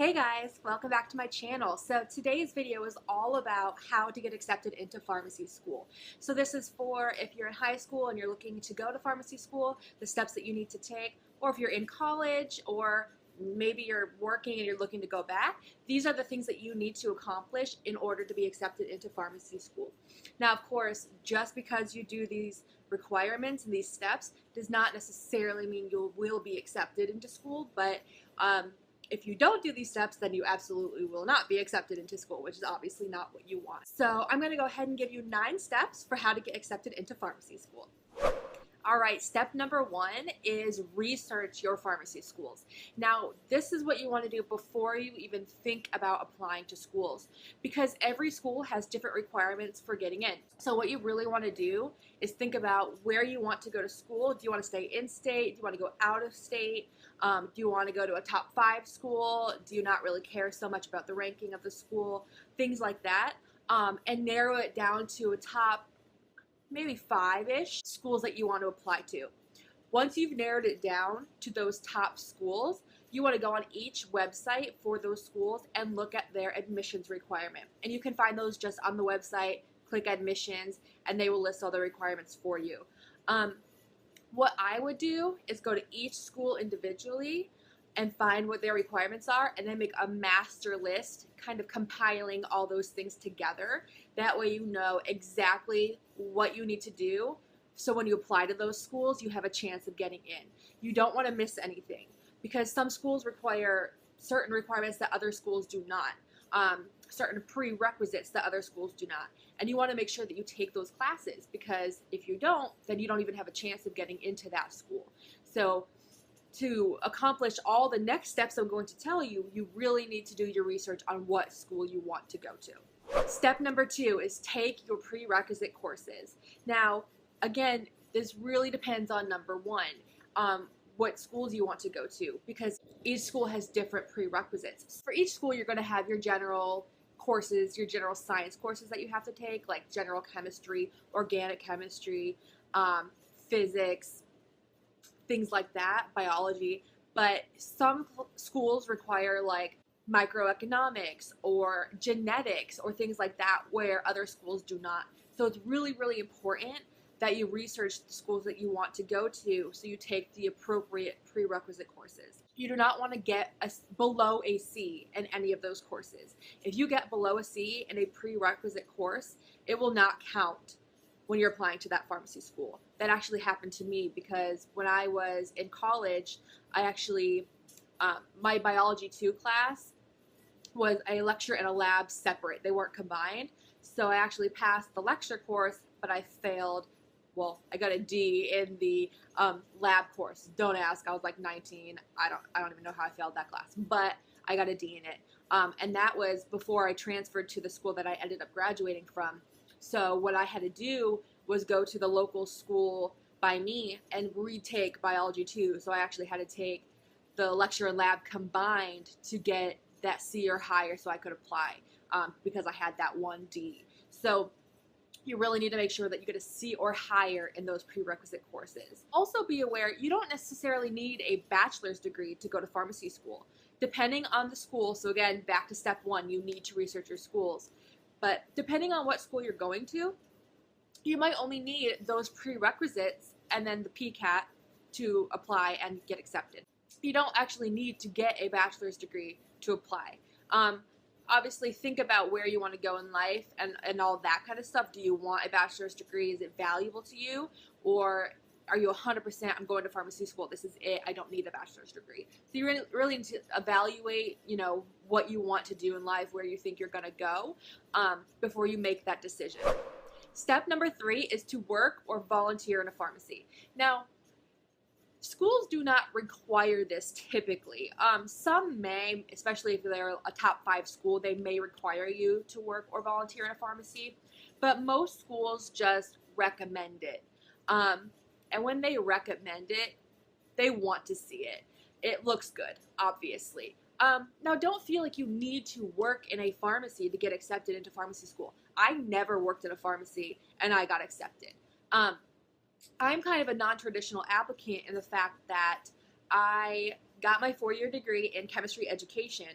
Hey guys, welcome back to my channel. So today's video is all about how to get accepted into pharmacy school. So this is for if you're in high school and you're looking to go to pharmacy school, the steps that you need to take, or if you're in college or maybe you're working and you're looking to go back. These are the things that you need to accomplish in order to be accepted into pharmacy school. Now, of course, just because you do these requirements and these steps does not necessarily mean you will be accepted into school, but if you don't do these steps, then you absolutely will not be accepted into school, which is obviously not what you want. So I'm going to go ahead and give you 9 steps for how to get accepted into pharmacy school. All right, step number 1 is research your pharmacy schools. Now, this is what you want to do before you even think about applying to schools, because every school has different requirements for getting in. So what you really want to do is think about where you want to go to school. Do you want to stay in state? Do you want to go out of state? Do you want to go to a top 5 school? Do you not really care so much about the ranking of the school? Things like that, and narrow it down to a top maybe 5-ish schools that you want to apply to. Once you've narrowed it down to those top schools, you want to go on each website for those schools and look at their admissions requirement. And you can find those just on the website, click admissions, and they will list all the requirements for you. What I would do is go to each school individually and find what their requirements are, and then make a master list, kind of compiling all those things together. That way you know exactly what you need to do, so when you apply to those schools, you have a chance of getting in. You don't want to miss anything, because some schools require certain requirements that other schools do not, certain prerequisites that other schools do not. And you want to make sure that you take those classes, because if you don't, then you don't even have a chance of getting into that school. So to accomplish all the next steps I'm going to tell you, you really need to do your research on what school you want to go to. Step number 2 is take your prerequisite courses. Now, again, this really depends on number 1, what schools you want to go to, because each school has different prerequisites. For each school, you're going to have your general courses, your general science courses that you have to take, like general chemistry, organic chemistry, physics, things like that, biology. But some schools require like microeconomics or genetics or things like that, where other schools do not. So it's really, really important that you research the schools that you want to go to, so you take the appropriate prerequisite courses. You do not want to get below a C in any of those courses. If you get below a C in a prerequisite course, it will not count when you're applying to that pharmacy school. That actually happened to me, because when I was in college, I actually, my biology 2 class was a lecture and a lab separate. They weren't combined. So I actually passed the lecture course, but I failed. Well, I got a D in the lab course. Don't ask. I was like 19. I don't even know how I failed that class, but I got a D in it. And that was before I transferred to the school that I ended up graduating from. So what I had to do was go to the local school by me and retake biology 2. So I actually had to take the lecture and lab combined to get that C or higher so I could apply, because I had that 1 D. So you really need to make sure that you get a C or higher in those prerequisite courses. Also be aware, you don't necessarily need a bachelor's degree to go to pharmacy school. Depending on the school, so again, back to step 1, you need to research your schools. But depending on what school you're going to, you might only need those prerequisites and then the PCAT to apply and get accepted. You don't actually need to get a bachelor's degree to apply. Obviously, think about where you want to go in life and all that kind of stuff. Do you want a bachelor's degree? Is it valuable to you? Or are you 100%, I'm going to pharmacy school, this is it, I don't need a bachelor's degree? So you really need to evaluate, what you want to do in life, where you think you're going to go, before you make that decision. Step number 3 is to work or volunteer in a pharmacy. Now, schools do not require this typically. Some may, especially if they're a top 5 school, they may require you to work or volunteer in a pharmacy, but most schools just recommend it. And when they recommend it, they want to see it. It looks good, obviously. Now, don't feel like you need to work in a pharmacy to get accepted into pharmacy school. I never worked in a pharmacy and I got accepted. I'm kind of a non-traditional applicant in the fact that I got my 4-year degree in chemistry education,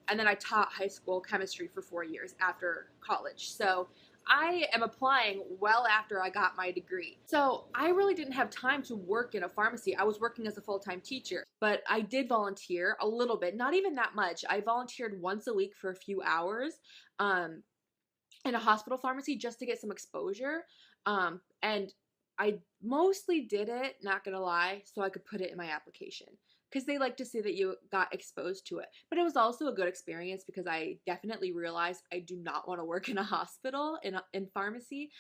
And then I taught high school chemistry for 4 years after college. So I am applying well after I got my degree. So I really didn't have time to work in a pharmacy. I was working as a full-time teacher, but I did volunteer a little bit, not even that much. I volunteered once a week for a few hours in a hospital pharmacy just to get some exposure. And I mostly did it, not gonna lie, so I could put it in my application, because they like to see that you got exposed to it. But it was also a good experience because I definitely realized I do not want to work in a hospital in pharmacy,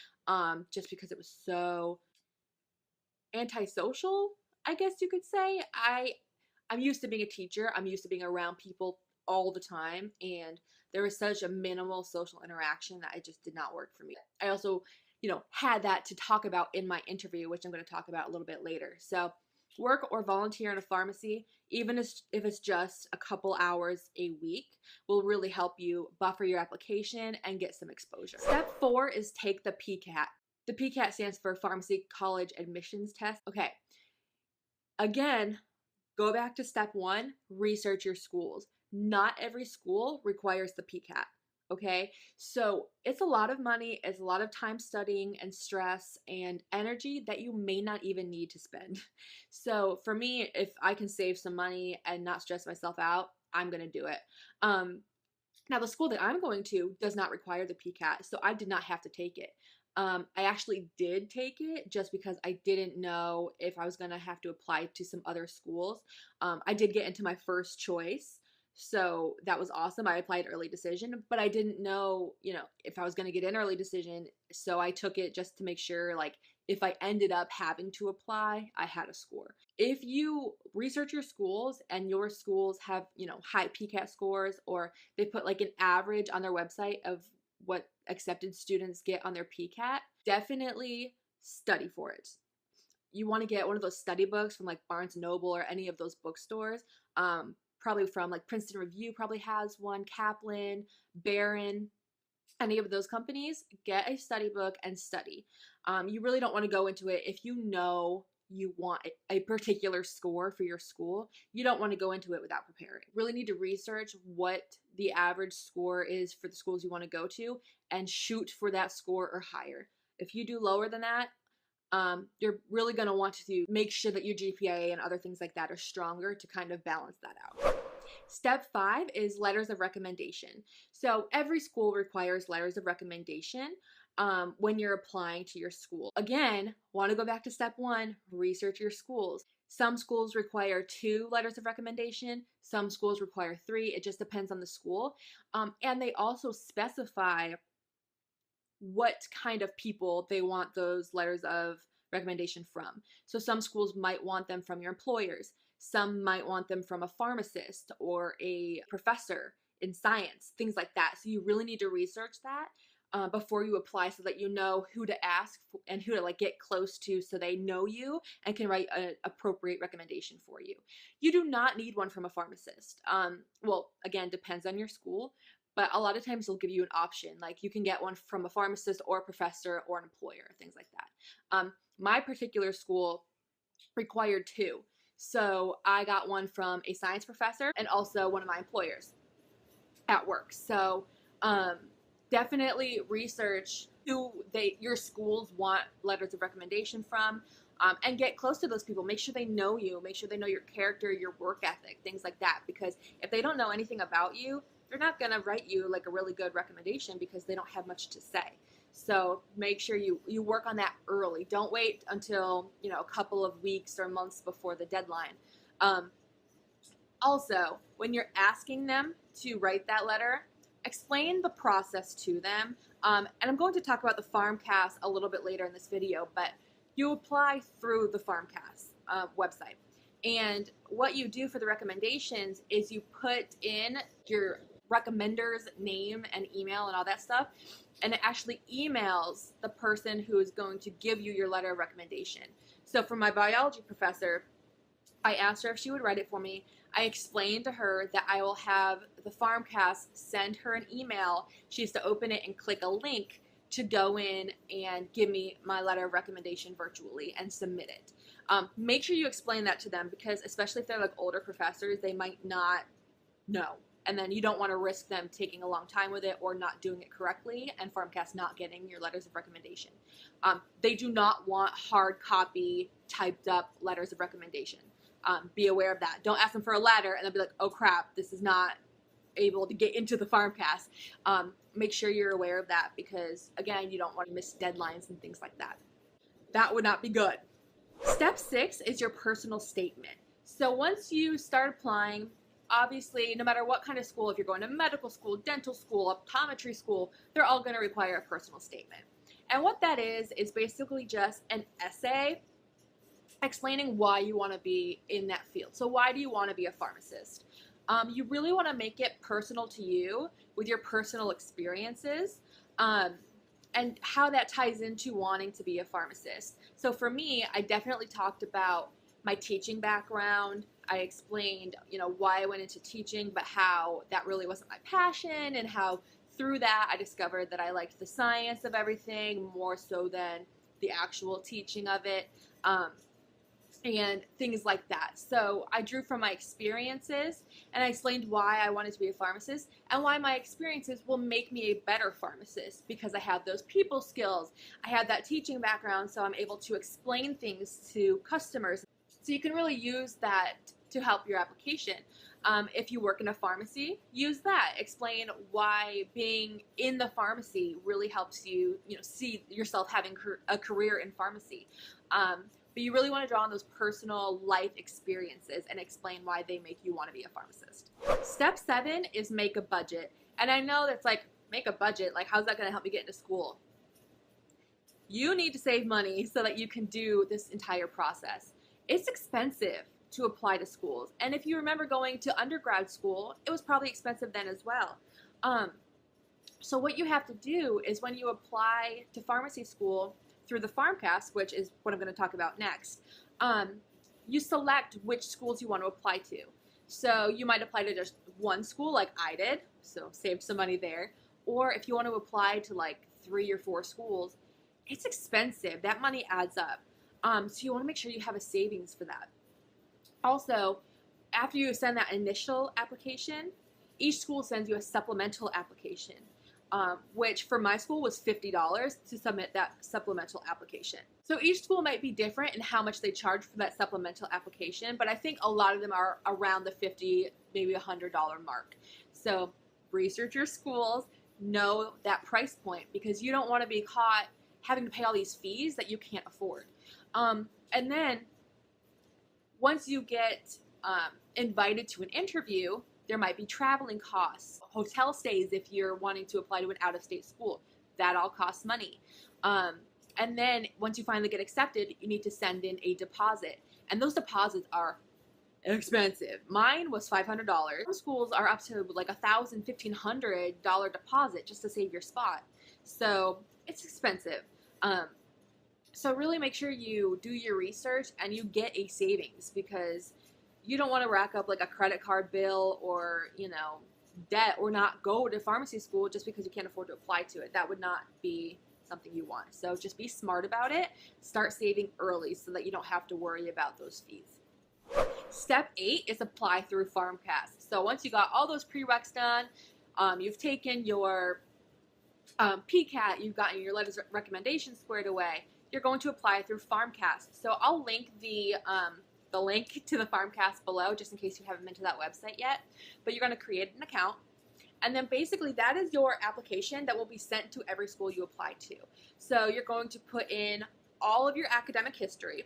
just because it was so antisocial, I guess you could say. I'm used to being a teacher. I'm used to being around people all the time, and there was such a minimal social interaction that it just did not work for me. I also, had that to talk about in my interview, which I'm going to talk about a little bit later. So work or volunteer in a pharmacy, even if it's just a couple hours a week, will really help you buffer your application and get some exposure. Step 4 is take the PCAT. The PCAT stands for Pharmacy College Admissions Test. Okay, again, go back to step 1, research your schools. Not every school requires the PCAT. Okay, so it's a lot of money, it's a lot of time studying and stress and energy that you may not even need to spend. So for me, if I can save some money and not stress myself out, I'm gonna do it. Now the school that I'm going to does not require the PCAT, so I did not have to take it. I actually did take it just because I didn't know if I was gonna have to apply to some other schools. I did get into my first choice, so that was awesome. I applied early decision, but I didn't know, if I was going to get in early decision. So I took it just to make sure, like, if I ended up having to apply, I had a score. If you research your schools and your schools have, high PCAT scores, or they put like an average on their website of what accepted students get on their PCAT, definitely study for it. You want to get one of those study books from like Barnes & Noble or any of those bookstores. Probably from like Princeton Review probably has one, Kaplan, Barron, any of those companies. Get a study book and study. You really don't want to go into it if you know you want a particular score for your school. You don't want to go into it without preparing. Really need to research what the average score is for the schools you want to go to and shoot for that score or higher. If you do lower than that, you're really going to want to make sure that your GPA and other things like that are stronger to kind of balance that out. Step 5 is letters of recommendation. So every school requires letters of recommendation when you're applying to your school. Again, want to go back to step 1, research your schools. Some schools require 2 letters of recommendation. Some schools require 3. It just depends on the school. And they also specify what kind of people they want those letters of recommendation from. So some schools might want them from your employers. Some might want them from a pharmacist or a professor in science, things like that. So you really need to research that before you apply, so that you know who to ask and who to like get close to, so they know you and can write an appropriate recommendation for you. You do not need one from a pharmacist. Well, again, depends on your school. But a lot of times they'll give you an option. Like you can get one from a pharmacist or a professor or an employer, things like that. My particular school required 2. So I got one from a science professor and also one of my employers at work. So definitely research who your schools want letters of recommendation from, and get close to those people. Make sure they know you. Make sure they know your character, your work ethic, things like that. Because if they don't know anything about you, they're not going to write you like a really good recommendation because they don't have much to say. So make sure you work on that early. Don't wait until, a couple of weeks or months before the deadline. Also, when you're asking them to write that letter, explain the process to them. And I'm going to talk about the Farmcast a little bit later in this video, but you apply through the Farmcast website. And what you do for the recommendations is you put in your recommender's name and email and all that stuff, and it actually emails the person who is going to give you your letter of recommendation. So for my biology professor, I asked her if she would write it for me. I explained to her that I will have the Farmcast send her an email. She has to open it and click a link to go in and give me my letter of recommendation virtually and submit it. Make sure you explain that to them, because especially if they're like older professors, they might not know and then you don't want to risk them taking a long time with it or not doing it correctly and Farmcast not getting your letters of recommendation. They do not want hard copy typed up letters of recommendation. Be aware of that. Don't ask them for a letter and they'll be like, oh crap, this is not able to get into the Farmcast. Make sure you're aware of that because, again, you don't want to miss deadlines and things like that. That would not be good. Step 6 is your personal statement. So once you start applying, obviously, no matter what kind of school, if you're going to medical school, dental school, optometry school, they're all going to require a personal statement. And what that is basically just an essay explaining why you want to be in that field. So why do you want to be a pharmacist? You really want to make it personal to you with your personal experiences and how that ties into wanting to be a pharmacist. So for me, I definitely talked about my teaching background. I explained, why I went into teaching, but how that really wasn't my passion and how through that I discovered that I liked the science of everything more so than the actual teaching of it. And things like that. So I drew from my experiences and I explained why I wanted to be a pharmacist and why my experiences will make me a better pharmacist because I have those people skills. I have that teaching background, so I'm able to explain things to customers. So you can really use that to help your application. If you work in a pharmacy, use that. Explain why being in the pharmacy really helps you, see yourself having a career in pharmacy. But you really want to draw on those personal life experiences and explain why they make you want to be a pharmacist. Step 7 is make a budget. And I know that's like, make a budget, like how's that going to help me get into school? You need to save money so that you can do this entire process. It's expensive to apply to schools. And if you remember going to undergrad school, it was probably expensive then as well. So what you have to do is when you apply to pharmacy school, through the Farmcast, which is what I'm going to talk about next, you select which schools you want to apply to. So you might apply to just one school like I did, so saved some money there. Or if you want to apply to like 3 or 4 schools, it's expensive. That money adds up. So you want to make sure you have a savings for that. Also, after you send that initial application, each school sends you a supplemental application. Which for my school was $50 to submit that supplemental application. So each school might be different in how much they charge for that supplemental application, but I think a lot of them are around the $50, maybe $100 mark. So research your schools, know that price point because you don't want to be caught having to pay all these fees that you can't afford. And then once you get invited to an interview, there might be traveling costs, hotel stays if you're wanting to apply to an out-of-state school. That all costs money. And then once you finally get accepted, you need to send in a deposit. And those deposits are expensive. Mine was $500. Some schools are up to like $1,000, $1,500 deposit just to save your spot. So it's expensive. So really make sure you do your research and you get a savings because you don't want to rack up like a credit card bill or, debt or not go to pharmacy school just because you can't afford to apply to it. That would not be something you want. So just be smart about it. Start saving early so that you don't have to worry about those fees. Step 8 is apply through Farmcast. So once you got all those prereqs done, you've taken your PCAT, you've gotten your letters of recommendation squared away, you're going to apply through Farmcast. So I'll link the link to the Farmcast below just in case you haven't been to that website yet. But you're going to create an account. And then basically that is your application that will be sent to every school you apply to. So you're going to put in all of your academic history.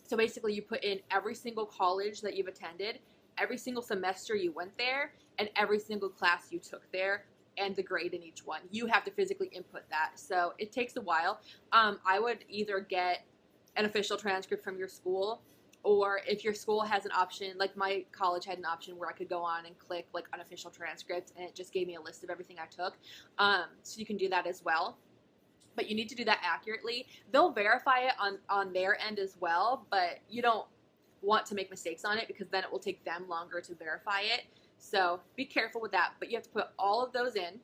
So basically you put in every single college that you've attended, every single semester you went there, and every single class you took there, and the grade in each one. You have to physically input that. So it takes a while. I would either get an official transcript from your school, or if your school has an option, like my college had an option where I could go on and click like unofficial transcripts and it just gave me a list of everything I took. So you can do that as well. But you need to do that accurately. They'll verify it on their end as well, but you don't want to make mistakes on it because then it will take them longer to verify it. So be careful with that. But you have to put all of those in.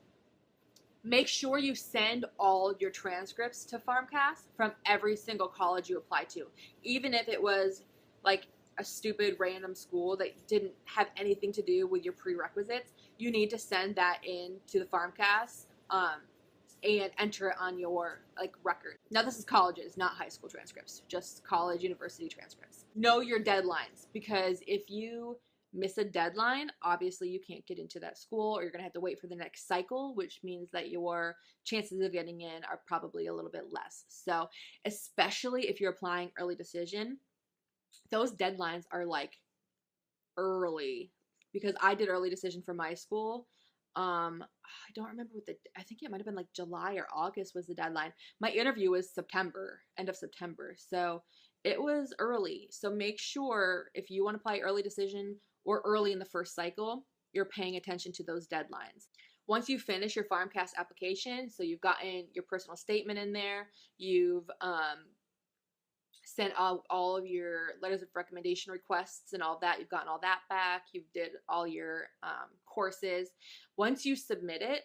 Make sure you send all your transcripts to Farmcast from every single college you apply to, even if it was like a stupid random school that didn't have anything to do with your prerequisites. you need to send that in to the Farmcast and enter it on your like record. Now this is colleges, not high school transcripts, just college, university transcripts. Know your deadlines, because if you miss a deadline, obviously you can't get into that school, or you're gonna have to wait for the next cycle, which means that your chances of getting in are probably a little bit less. So especially if you're applying early decision, those deadlines are like early, because I did early decision for my school. I don't remember I think it might have been like July or August was the deadline. My interview was September, end of September. So it was early. So make sure if you want to apply early decision or early in the first cycle, you're paying attention to those deadlines. Once you finish your Farmcast application, so you've gotten your personal statement in there, you've sent all of your letters of recommendation requests and all that. You've gotten all that back. You did all your courses. Once you submit it,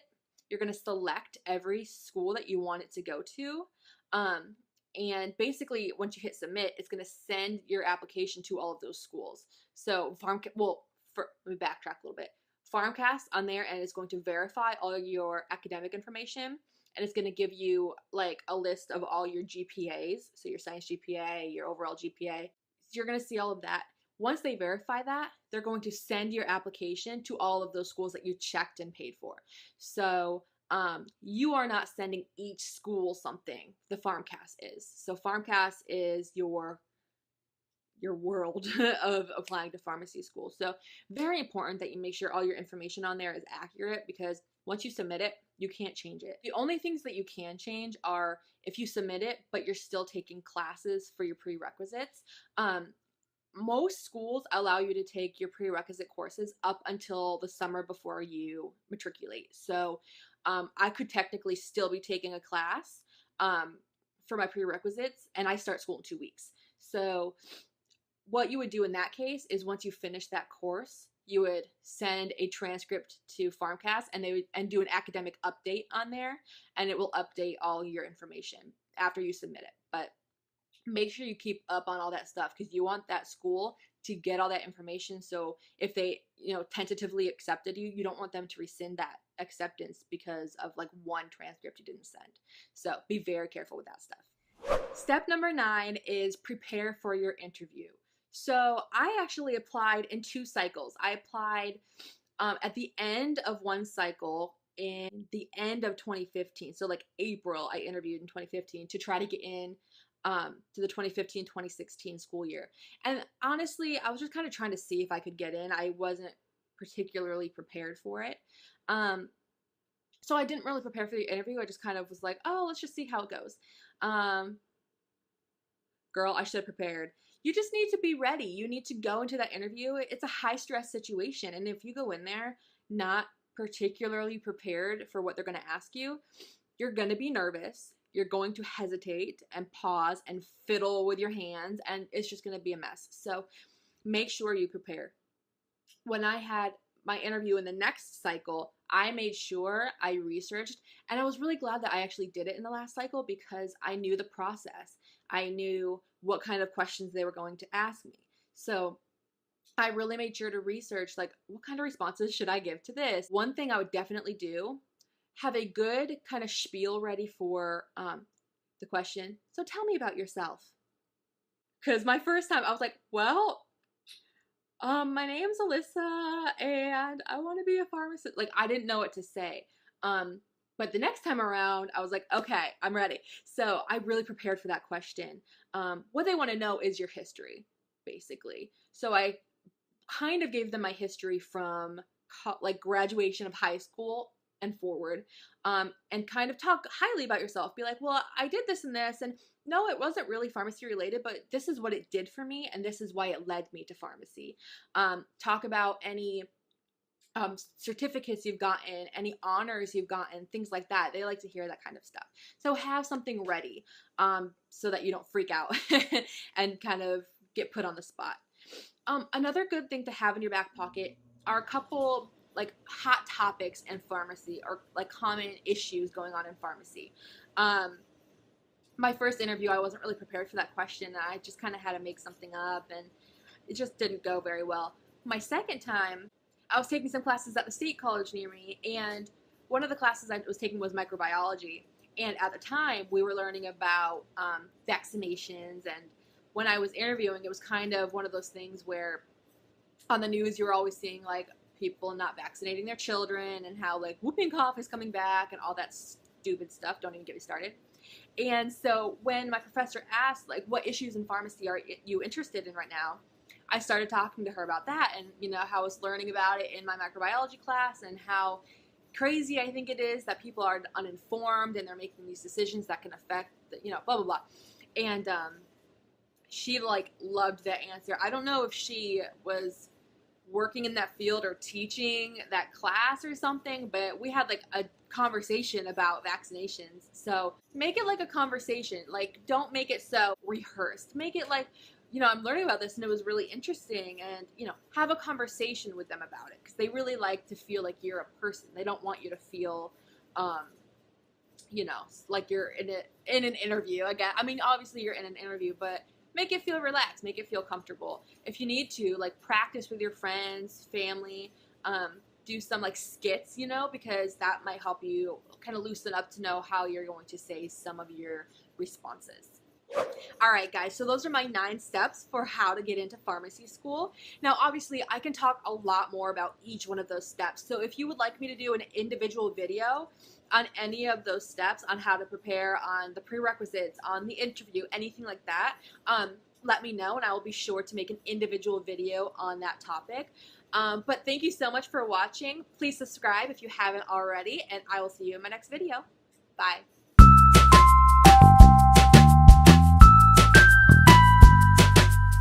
you're going to select every school that you want it to go to. And basically, once you hit submit, it's going to send your application to all of those schools. So let me backtrack a little bit. Farmcast on there, and it's going to verify all your academic information. And it's going to give you like a list of all your GPAs. So your science GPA, your overall GPA. So you're going to see all of that. Once they verify that, they're going to send your application to all of those schools that you checked and paid for. So you are not sending each school something. The Farmcast is. So Farmcast is your world of applying to pharmacy school. So very important that you make sure all your information on there is accurate, because once you submit it, you can't change it. The only things that you can change are if you submit it, but you're still taking classes for your prerequisites. Most schools allow you to take your prerequisite courses up until the summer before you matriculate. So I could technically still be taking a class for my prerequisites, and I start school in 2 weeks. So what you would do in that case is once you finish that course, you would send a transcript to Farmcast, and they would do an academic update on there, and it will update all your information after you submit it. But make sure you keep up on all that stuff, because you want that school to get all that information. So if they, tentatively accepted you, you don't want them to rescind that acceptance because of like one transcript you didn't send. So be very careful with that stuff. Step number 9 is prepare for your interview. So I actually applied in 2 cycles. I applied at the end of one cycle in the end of 2015. So like April, I interviewed in 2015 to try to get in to the 2015-2016 school year. And honestly, I was just kind of trying to see if I could get in. I wasn't particularly prepared for it. So I didn't really prepare for the interview. I just kind of was like, oh, let's just see how it goes. Girl, I should have prepared. You just need to be ready. You need to go into that interview. It's a high stress situation. And if you go in there not particularly prepared for what they're going to ask you, you're going to be nervous. You're going to hesitate and pause and fiddle with your hands, and it's just going to be a mess. So make sure you prepare. When I had my interview in the next cycle, I made sure I researched, and I was really glad that I actually did it in the last cycle, because I knew the process. I knew what kind of questions they were going to ask me. So I really made sure to research, like, what kind of responses should I give to this? One thing I would definitely do, have a good kind of spiel ready for the question. So tell me about yourself. Because my first time, I was like, well, my name's Alyssa, and I want to be a pharmacist. Like, I didn't know what to say. But the next time around, I was like, okay, I'm ready. So I really prepared for that question. What they want to know is your history, basically. So I kind of gave them my history from like graduation of high school and forward, and kind of talk highly about yourself. Be like, well, I did this and this, and no, it wasn't really pharmacy related, but this is what it did for me, and this is why it led me to pharmacy. Talk about any certificates you've gotten, any honors you've gotten, things like that. They like to hear that kind of stuff. So have something ready so that you don't freak out and kind of get put on the spot. Another good thing to have in your back pocket are a couple like hot topics in pharmacy, or like common issues going on in pharmacy. My first interview, I wasn't really prepared for that question. I just kind of had to make something up, and it just didn't go very well. My second time, I was taking some classes at the state college near me, and one of the classes I was taking was microbiology. And at the time, we were learning about vaccinations. And when I was interviewing, it was kind of one of those things where on the news you're always seeing like people not vaccinating their children and how like whooping cough is coming back and all that stupid stuff. Don't even get me started. And so when my professor asked like what issues in pharmacy are you interested in right now, I started talking to her about that, and how I was learning about it in my microbiology class and how crazy I think it is that people are uninformed and they're making these decisions that can affect blah blah blah. And she like loved that answer. I don't know if she was working in that field or teaching that class or something, but we had like a conversation about vaccinations. So make it like a conversation. Like, don't make it so rehearsed. Make it like, I'm learning about this and it was really interesting, and have a conversation with them about it, because they really like to feel like you're a person. They don't want you to feel like you're in an interview. Again, I mean, obviously you're in an interview, but make it feel relaxed, make it feel comfortable. If you need to, like, practice with your friends, family, do some like skits, because that might help you kind of loosen up to know how you're going to say some of your responses. All right, guys, so those are my 9 steps for how to get into pharmacy school. Now, obviously, I can talk a lot more about each one of those steps. So if you would like me to do an individual video on any of those steps, on how to prepare, on the prerequisites, on the interview, anything like that, let me know, and I will be sure to make an individual video on that topic. But thank you so much for watching. Please subscribe if you haven't already, and I will see you in my next video. Bye.